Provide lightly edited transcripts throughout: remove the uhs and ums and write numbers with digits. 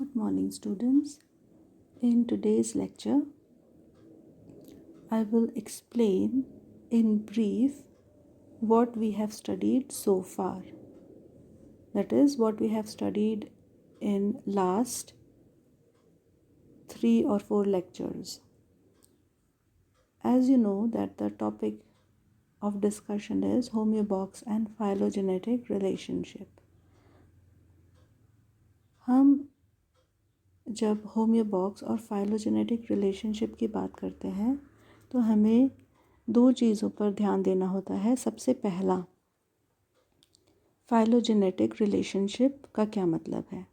Good morning, students. In today's lecture, I will explain in brief what we have studied so far. That is, what we have studied in last 3 or 4 lectures. As you know that the topic of discussion is homeobox and phylogenetic relationship. हम जब होम्योबॉक्स और phylogenetic relationship की बात करते हैं तो हमें दो चीज़ों पर ध्यान देना होता है। सबसे पहला, फाइलोजेनेटिक रिलेशनशिप का क्या मतलब है।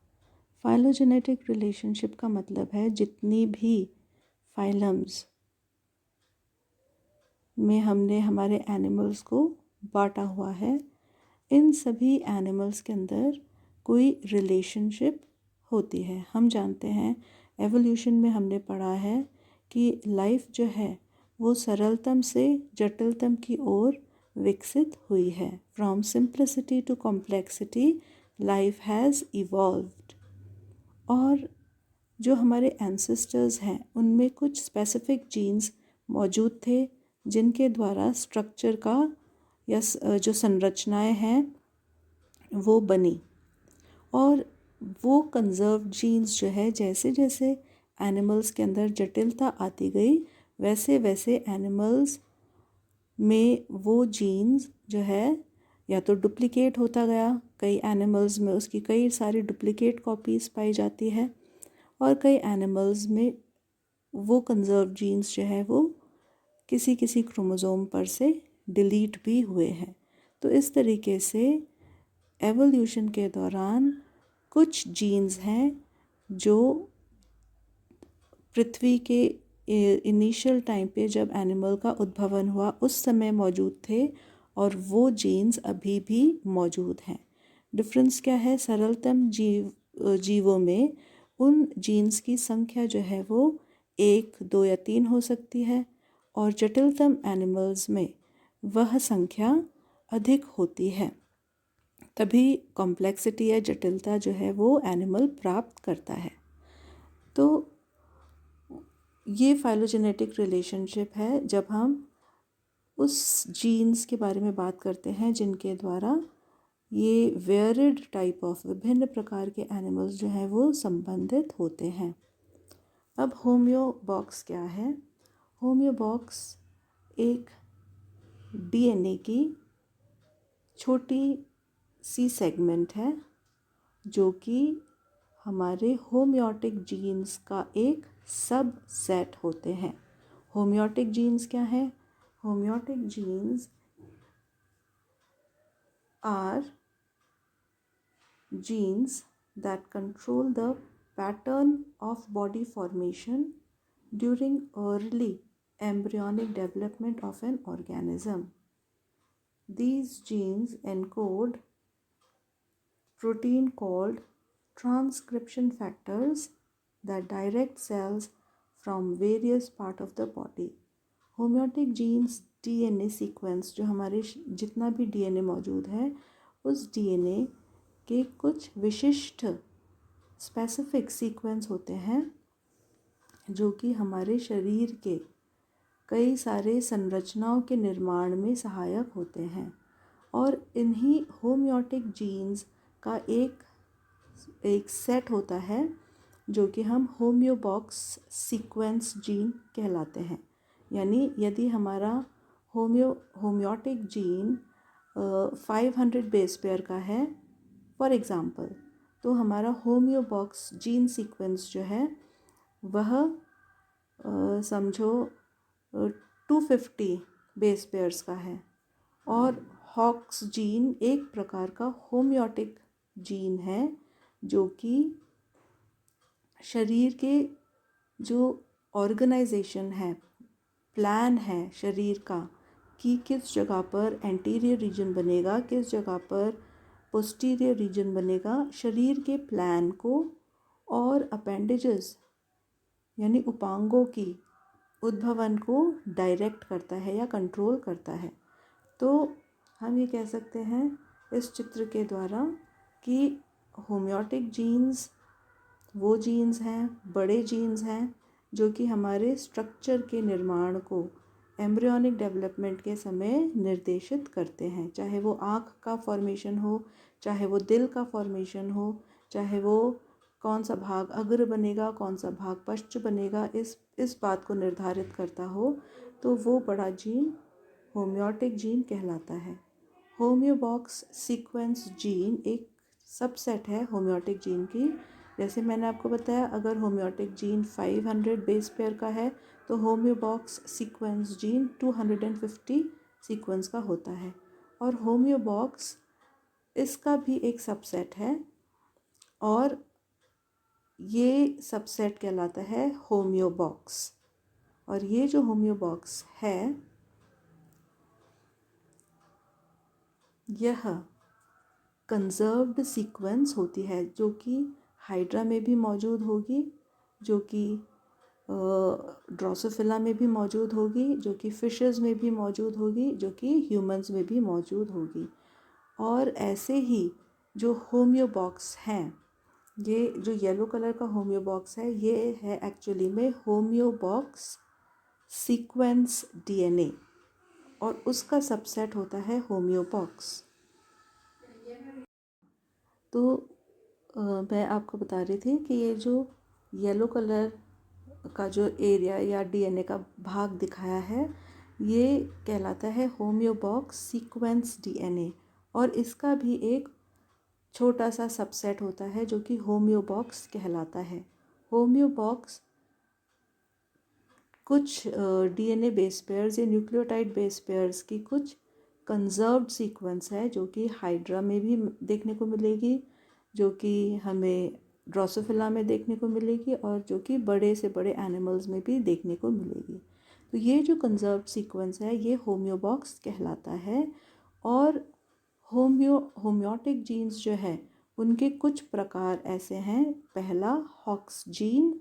फाइलोजेनेटिक रिलेशनशिप का मतलब है जितनी भी फाइलम्स में हमने हमारे एनिमल्स को बांटा हुआ है, इन सभी एनिमल्स के अंदर कोई रिलेशनशिप होती है। हम जानते हैं एवोल्यूशन में हमने पढ़ा है कि लाइफ जो है वो सरलतम से जटिलतम की ओर विकसित हुई है। From simplicity to complexity life has evolved. और जो हमारे एंसेस्टर्स हैं उनमें कुछ स्पेसिफिक जीन्स मौजूद थे जिनके द्वारा स्ट्रक्चर का या जो संरचनाएं हैं वो बनी। और वो कंजर्व जीन्स जो है जैसे जैसे एनिमल्स के अंदर जटिलता आती गई वैसे वैसे एनिमल्स में वो जीन्स जो है या तो डुप्लीकेट होता गया। कई एनिमल्स में उसकी कई सारी डुप्लीकेट कॉपीज़ पाई जाती है और कई एनिमल्स में वो कंजर्व जीन्स जो है वो किसी किसी क्रोमोसोम पर से डिलीट भी हुए हैं। तो इस तरीके से एवोल्यूशन के दौरान कुछ जीन्स हैं जो पृथ्वी के इनिशियल टाइम पे जब एनिमल का उद्भवन हुआ उस समय मौजूद थे और वो जीन्स अभी भी मौजूद हैं। डिफरेंस क्या है? सरलतम जीवों में उन जीन्स की संख्या जो है वो 1, 2 या 3 हो सकती है और जटिलतम एनिमल्स में वह संख्या अधिक होती है। तभी कॉम्प्लेक्सिटी या जटिलता जो है वो एनिमल प्राप्त करता है। तो ये फाइलोजेनेटिक रिलेशनशिप है जब हम उस जीन्स के बारे में बात करते हैं जिनके द्वारा ये वेरिड टाइप ऑफ विभिन्न प्रकार के एनिमल्स जो हैं वो संबंधित होते हैं। अब होम्योबॉक्स क्या है? होम्योबॉक्स एक डीएनए की छोटी सी सेगमेंट है जो कि हमारे होम्योटिक जीन्स का एक सब सेट होते हैं। होम्योटिक जीन्स क्या है? Homeotic genes are genes that control the pattern of body formation during early embryonic development of an organism. These genes encode protein called transcription factors that direct cells from various part of the body. Homeotic genes DNA sequence जो हमारे जितना भी DNA मौजूद है उस DNA के कुछ विशिष्ट स्पेसिफिक सीक्वेंस होते हैं जो कि हमारे शरीर के कई सारे संरचनाओं के निर्माण में सहायक होते हैं। और इन्हीं होम्योटिक जीन्स का एक सेट होता है जो कि हम होम्योबॉक्स सीक्वेंस जीन कहलाते हैं। यानी यदि हमारा होम्योटिक जीन 500 बेस पेयर का है फॉर एग्ज़ाम्पल, तो हमारा होम्योबॉक्स जीन सीक्वेंस जो है वह समझो 250 बेस पेयर्स का है। और हॉक्स जीन एक प्रकार का होम्योटिक जीन है जो कि शरीर के जो ऑर्गेनाइजेशन है, प्लान है शरीर का कि किस जगह पर एंटीरियर रीजन बनेगा, किस जगह पर पोस्टीरियर रीजन बनेगा, शरीर के प्लान को और अपेंडेजेस यानी उपांगों की उद्भवन को डायरेक्ट करता है या कंट्रोल करता है। तो हम ये कह सकते हैं इस चित्र के द्वारा कि होम्योटिक जीन्स वो जीन्स हैं, बड़े जीन्स हैं जो कि हमारे स्ट्रक्चर के निर्माण को एम्ब्रियोनिक डेवलपमेंट के समय निर्देशित करते हैं। चाहे वो आँख का फॉर्मेशन हो, चाहे वो दिल का फॉर्मेशन हो, चाहे वो कौन सा भाग अग्र बनेगा, कौन सा भाग पश्च बनेगा, इस बात को निर्धारित करता हो, तो वो बड़ा जीन होम्योटिक जीन कहलाता है। होम्योबॉक्स सीक्वेंस जीन एक सबसेट है होम्योटिक जीन की। जैसे मैंने आपको बताया, अगर होम्योटिक जीन 500 बेस पेयर का है तो होम्योबॉक्स सीक्वेंस जीन 250 सीक्वेंस का होता है। और होम्योबॉक्स इसका भी एक सबसेट है और ये सबसेट कहलाता है होम्योबॉक्स। और ये जो होम्योबॉक्स है यह कंजर्व्ड सीक्वेंस होती है, जो कि हाइड्रा में भी मौजूद होगी, जो कि ड्रोसोफिला में भी मौजूद होगी, जो कि फिशेस में भी मौजूद होगी, जो कि ह्यूमंस में भी मौजूद होगी। और ऐसे ही जो होम्योबॉक्स हैं, ये जो येलो कलर का होम्योबॉक्स है, ये है एक्चुअली में होम्योबॉक्स सीक्वेंस डीएनए और उसका सबसेट होता है होम्योबॉक्स। तो मैं आपको बता रही थी कि ये जो येलो कलर का जो एरिया या डीएनए का भाग दिखाया है, ये कहलाता है होम्योबॉक्स सीक्वेंस डीएनए। और इसका भी एक छोटा सा सबसेट होता है जो कि होम्योबॉक्स कहलाता है। होम्योबॉक्स कुछ डीएनए बेस पेयर्स या न्यूक्लियोटाइड बेस पेयर्स की कुछ कंजर्व्ड सीक्वेंस है, जो कि हाइड्रा में भी देखने को मिलेगी, जो कि हमें ड्रोसोफिला में देखने को मिलेगी और जो कि बड़े से बड़े एनिमल्स में भी देखने को मिलेगी। तो ये जो कंजर्व्ड सीक्वेंस है ये होम्योबॉक्स कहलाता है। और होम्योटिक जीन्स जो है उनके कुछ प्रकार ऐसे हैं। पहला हॉक्स जीन,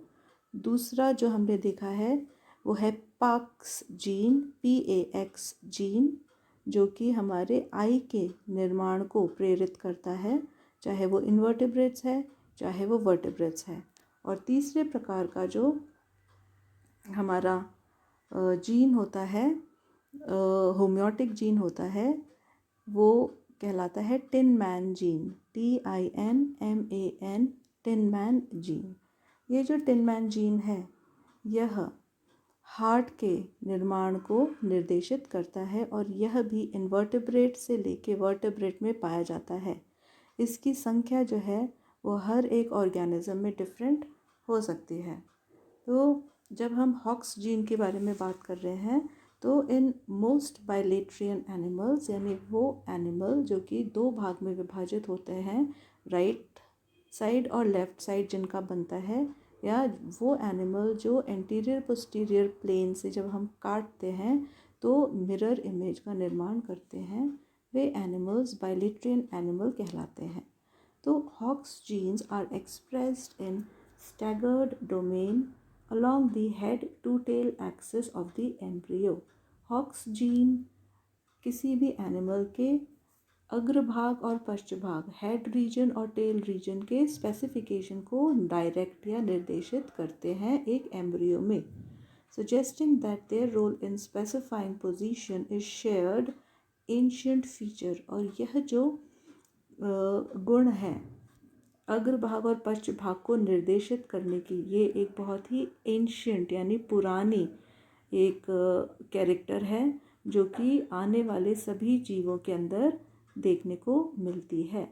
दूसरा जो हमने देखा है वो है पाक्स जीन, PAX जीन, जो कि हमारे आई के निर्माण को प्रेरित करता है, चाहे वो इन्वर्टेब्रेट्स है चाहे वो वर्टेब्रेट्स है। और तीसरे प्रकार का जो हमारा जीन होता है, होम्योटिक जीन होता है, वो कहलाता है tin man gene, TINMAN, tin man gene. ये जो टिन मैन जीन है यह हार्ट के निर्माण को निर्देशित करता है और यह भी इन्वर्टेब्रेट से लेके वर्टेब्रेट में पाया जाता है। इसकी संख्या जो है वो हर एक ऑर्गेनिज्म में डिफरेंट हो सकती है। तो जब हम हॉक्स जीन के बारे में बात कर रहे हैं तो इन मोस्ट बाइलेट्रियन एनिमल्स, यानी वो एनिमल जो कि दो भाग में विभाजित होते हैं, राइट साइड और लेफ़्ट साइड जिनका बनता है, या वो एनिमल जो एंटीरियर पोस्टीरियर प्लेन से जब हम काटते हैं तो मिरर इमेज का निर्माण करते हैं, वे एनिमल्स बाइलेट्रियन एनिमल कहलाते हैं। तो Hox genes are expressed in staggered domain along the head to tail axis of the embryo। Hox gene किसी भी एनिमल के अग्रभाग और पश्चभाग, हेड रीजन और टेल रीजन के स्पेसिफिकेशन को डायरेक्ट या निर्देशित करते हैं एक एम्ब्रियो में, suggesting that their role in specifying position is shared ancient feature। और यह जो गुण है अग्रभाग और पश्चभाग को निर्देशित करने की, ये एक बहुत ही एंशियंट यानी पुरानी एक कैरेक्टर है जो कि आने वाले सभी जीवों के अंदर देखने को मिलती है।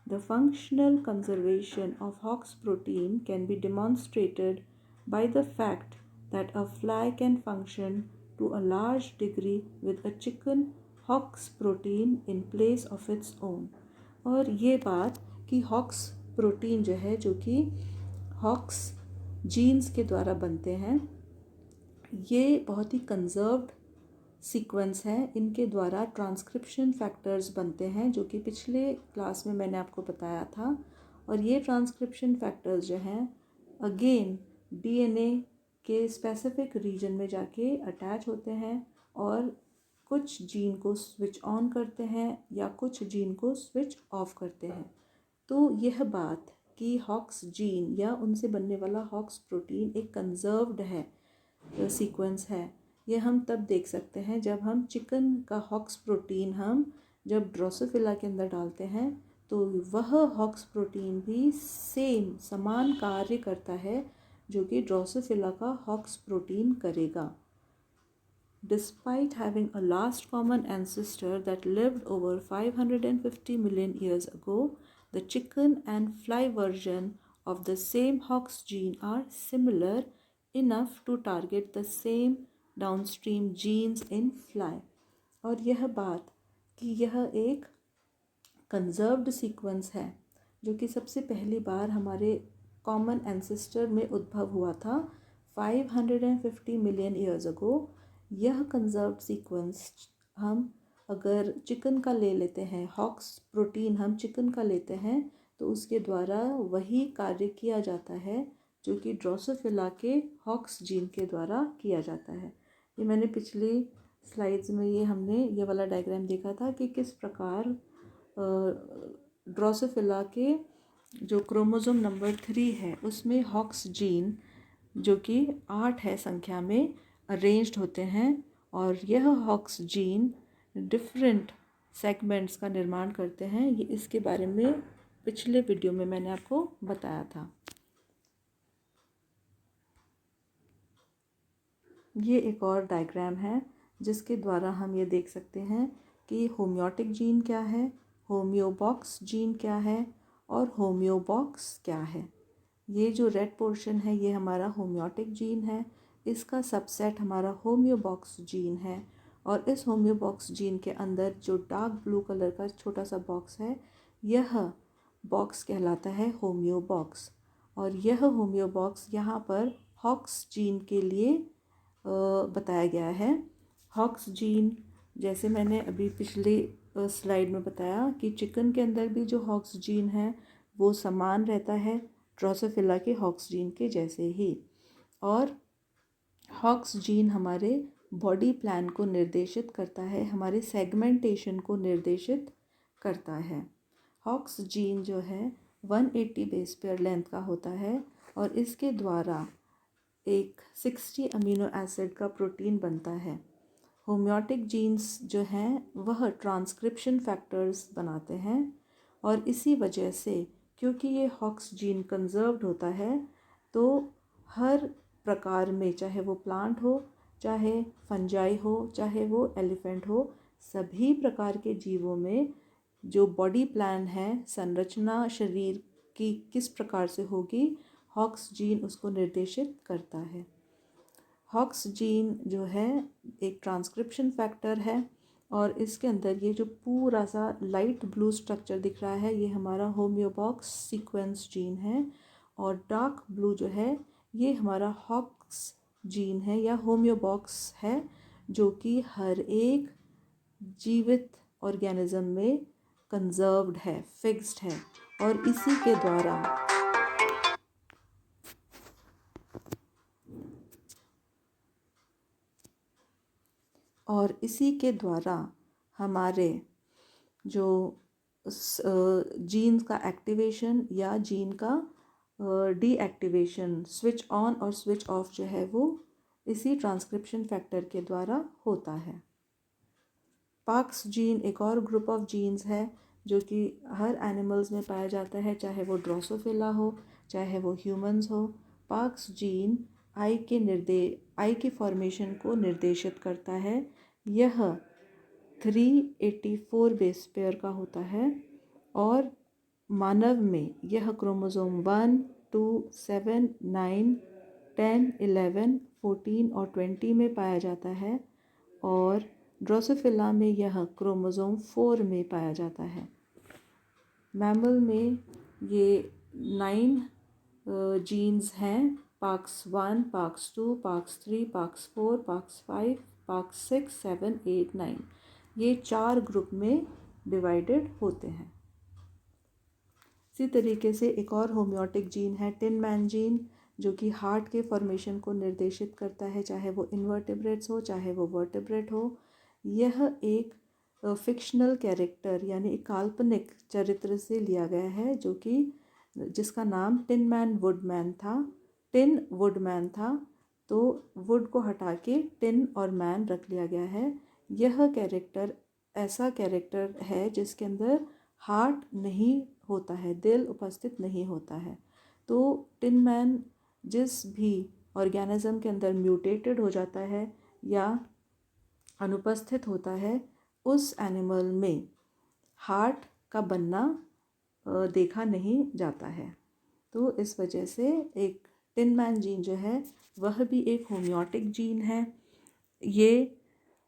The functional conservation of Hox protein can be demonstrated by the fact that a fly can function to a large degree with a chicken Hox protein in place of its own. और ये बात कि hawks protein जो है, जो कि hawks jeans के द्वारा बनते हैं, ये बहुत ही कंजर्व्ड सीक्वेंस है। इनके द्वारा ट्रांसक्रिप्शन फैक्टर्स बनते हैं, जो कि पिछले क्लास में मैंने आपको बताया था। और ये ट्रांसक्रिप्शन फैक्टर्स जो हैं अगेन डीएनए के स्पेसिफिक रीजन में जाके अटैच होते हैं और कुछ जीन को स्विच ऑन करते हैं या कुछ जीन को स्विच ऑफ करते हैं। तो यह बात कि हॉक्स जीन या उनसे बनने वाला हॉक्स प्रोटीन एक कंजर्व्ड है, सीक्वेंस है, ये हम तब देख सकते हैं जब हम चिकन का हॉक्स प्रोटीन हम जब ड्रोसोफिला के अंदर डालते हैं तो वह हॉक्स प्रोटीन भी समान कार्य करता है जो कि ड्रोसोफिला का हॉक्स प्रोटीन करेगा. Despite having a last common ancestor that lived over 550 million years ago, the chicken and fly version of the same Hox gene are similar enough to target the same downstream genes in fly. और यह बात कि यह एक conserved sequence है जो कि सबसे पहली बार हमारे कॉमन एंसेस्टर में उद्भव हुआ था 550 मिलियन ईयर्स अगो. यह कंजर्व्ड सीक्वेंस हम अगर चिकन का ले लेते हैं, हॉक्स प्रोटीन हम चिकन का लेते हैं तो उसके द्वारा वही कार्य किया जाता है जो कि ड्रोसोफिला के हॉक्स जीन के द्वारा किया जाता है. ये मैंने पिछली स्लाइड्स में हमने ये वाला डायग्राम देखा था कि किस प्रकार ड्रोसोफिला के जो क्रोमोसोम नंबर 3 है उसमें हॉक्स जीन जो कि 8 है संख्या में अरेंज्ड होते हैं और यह हॉक्स जीन डिफरेंट सेगमेंट्स का निर्माण करते हैं. ये इसके बारे में पिछले वीडियो में मैंने आपको बताया था. ये एक और डायग्राम है जिसके द्वारा हम ये देख सकते हैं कि होम्योटिक जीन क्या है, होम्योबॉक्स जीन क्या है और होम्योबॉक्स क्या है. ये जो रेड पोर्शन है ये हमारा होम्योटिक जीन है, इसका सबसेट हमारा होम्योबॉक्स जीन है और इस होम्योबॉक्स जीन के अंदर जो डार्क ब्लू कलर का छोटा सा बॉक्स है यह बॉक्स कहलाता है होम्योबॉक्स. और यह होम्योबॉक्स यहाँ पर हॉक्स जीन के लिए बताया गया है. हॉक्स जीन जैसे मैंने अभी पिछले स्लाइड में बताया कि चिकन के अंदर भी जो हॉक्स जीन है वो समान रहता है ड्रोसोफिला के हॉक्स जीन के जैसे ही. और हॉक्स जीन हमारे बॉडी प्लान को निर्देशित करता है, हमारे सेगमेंटेशन को निर्देशित करता है. हॉक्स जीन जो है 180 बेस पेयर लेंथ का होता है और इसके द्वारा एक 60 अमीनो एसिड का प्रोटीन बनता है. होम्योटिक जीन्स जो हैं वह ट्रांसक्रिप्शन फैक्टर्स बनाते हैं और इसी वजह से क्योंकि ये हॉक्स जीन कंजर्व्ड होता है तो हर प्रकार में, चाहे वो प्लांट हो, चाहे फंजाई हो, चाहे वो एलिफेंट हो, सभी प्रकार के जीवों में जो बॉडी प्लान है, संरचना शरीर की किस प्रकार से होगी, हॉक्स जीन उसको निर्देशित करता है. हॉक्स जीन जो है एक ट्रांसक्रिप्शन फैक्टर है और इसके अंदर ये जो पूरा सा लाइट ब्लू स्ट्रक्चर दिख रहा है ये हमारा होम्योबॉक्स सीक्वेंस जीन है और डार्क ब्लू जो है ये हमारा हॉक्स जीन है या होम्योबॉक्स है जो कि हर एक जीवित ऑर्गेनिज्म में कंजर्व्ड है, फिक्स्ड है और इसी के द्वारा हमारे जो जीन का एक्टिवेशन या जीन का डीएक्टिवेशन, स्विच ऑन और स्विच ऑफ जो है वो इसी ट्रांसक्रिप्शन फैक्टर के द्वारा होता है. पाक्स जीन एक और ग्रुप ऑफ जीन्स है जो कि हर एनिमल्स में पाया जाता है, चाहे वो ड्रोसोफिला हो चाहे वो ह्यूमंस हो. पाक्स जीन आई की फॉर्मेशन को निर्देशित करता है. यह 384 बेस पेयर का होता है और मानव में यह क्रोमोसोम 1, 2, 7, 9, 10, 11, 14 और 20 में पाया जाता है और ड्रोसोफिला में यह क्रोमोसोम 4 में पाया जाता है. मैमल में ये 9 जीन्स हैं, Pax 1, Pax 2, Pax 3, Pax 4, Pax 5, Pax 6, 7, 8, 9. ये 4 ग्रुप में डिवाइडेड होते हैं. इसी तरीके से एक और होम्योटिक जीन है टिन मैन जीन जो कि हार्ट के फॉर्मेशन को निर्देशित करता है, चाहे वो इन्वर्टेब्रेट्स हो चाहे वो वर्टेब्रेट हो. यह एक फिक्शनल कैरेक्टर यानी एक काल्पनिक चरित्र से लिया गया है जो कि जिसका नाम टिन मैन वुडमैन था, टिन वुडमैन था, तो वुड को हटा के टिन और मैन रख लिया गया है। यह कैरेक्टर ऐसा कैरेक्टर है जिसके अंदर हार्ट नहीं होता है, दिल उपस्थित नहीं होता है। तो टिन मैन जिस भी ऑर्गेनिज्म के अंदर म्यूटेटेड हो जाता है या अनुपस्थित होता है, उस एनिमल में हार्ट का बनना देखा नहीं जाता है। तो इस वजह से एक टिन मैन जीन जो है वह भी एक होम्योटिक जीन है। ये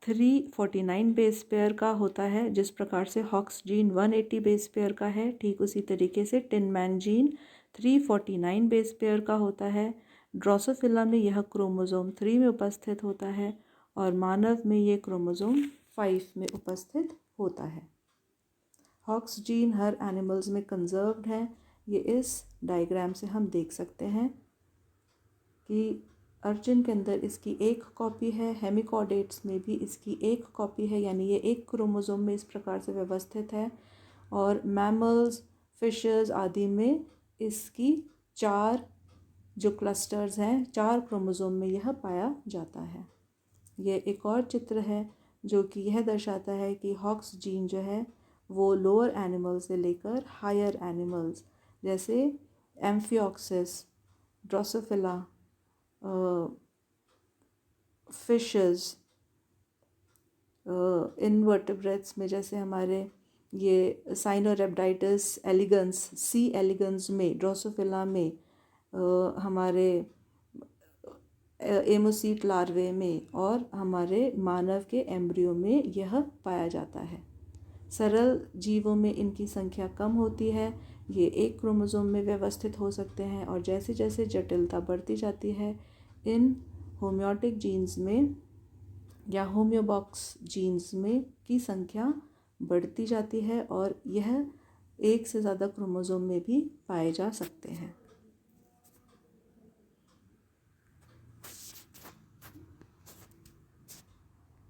349 बेस पेयर का होता है, जिस प्रकार से हॉक्स जीन 180 बेस पेयर का है, ठीक उसी तरीके से tin man gene 349 base pair का होता है। ड्रोसोफिला में यह क्रोमोसोम 3 में उपस्थित होता है और मानव में ये क्रोमोसोम 5 में उपस्थित होता है। हॉक्स जीन हर एनिमल्स में कंजर्व्ड है। ये इस डायग्राम से हम देख सकते हैं कि अर्चिन के अंदर इसकी एक कॉपी है, हेमिकॉर्डेट्स में भी इसकी एक कॉपी है, यानी ये एक क्रोमोसोम में इस प्रकार से व्यवस्थित है। और मैमल्स, फिशेस आदि में इसकी 4 जो क्लस्टर्स हैं, 4 क्रोमोसोम में यह पाया जाता है। यह एक और चित्र है जो कि यह दर्शाता है कि हॉक्स जीन जो है वो लोअर एनिमल्स से लेकर हायर एनिमल्स जैसे एम्फिऑक्सिस, ड्रोसोफिला, फिशेस, इनवर्टेब्रेट्स में जैसे हमारे ये साइनोरेप्टाइटिस एलिगन्स, सी एलिगन्स में, ड्रोसोफिला में, हमारे एमोसीट लार्वे में और हमारे मानव के एम्ब्रियो में यह पाया जाता है। सरल जीवों में इनकी संख्या कम होती है, ये एक क्रोमोसोम में व्यवस्थित हो सकते हैं और जैसे जैसे जटिलता बढ़ती जाती है इन होम्योटिक जीन्स में या होम्योबॉक्स जीन्स में की संख्या बढ़ती जाती है और यह एक से ज़्यादा क्रोमोसोम में भी पाए जा सकते हैं।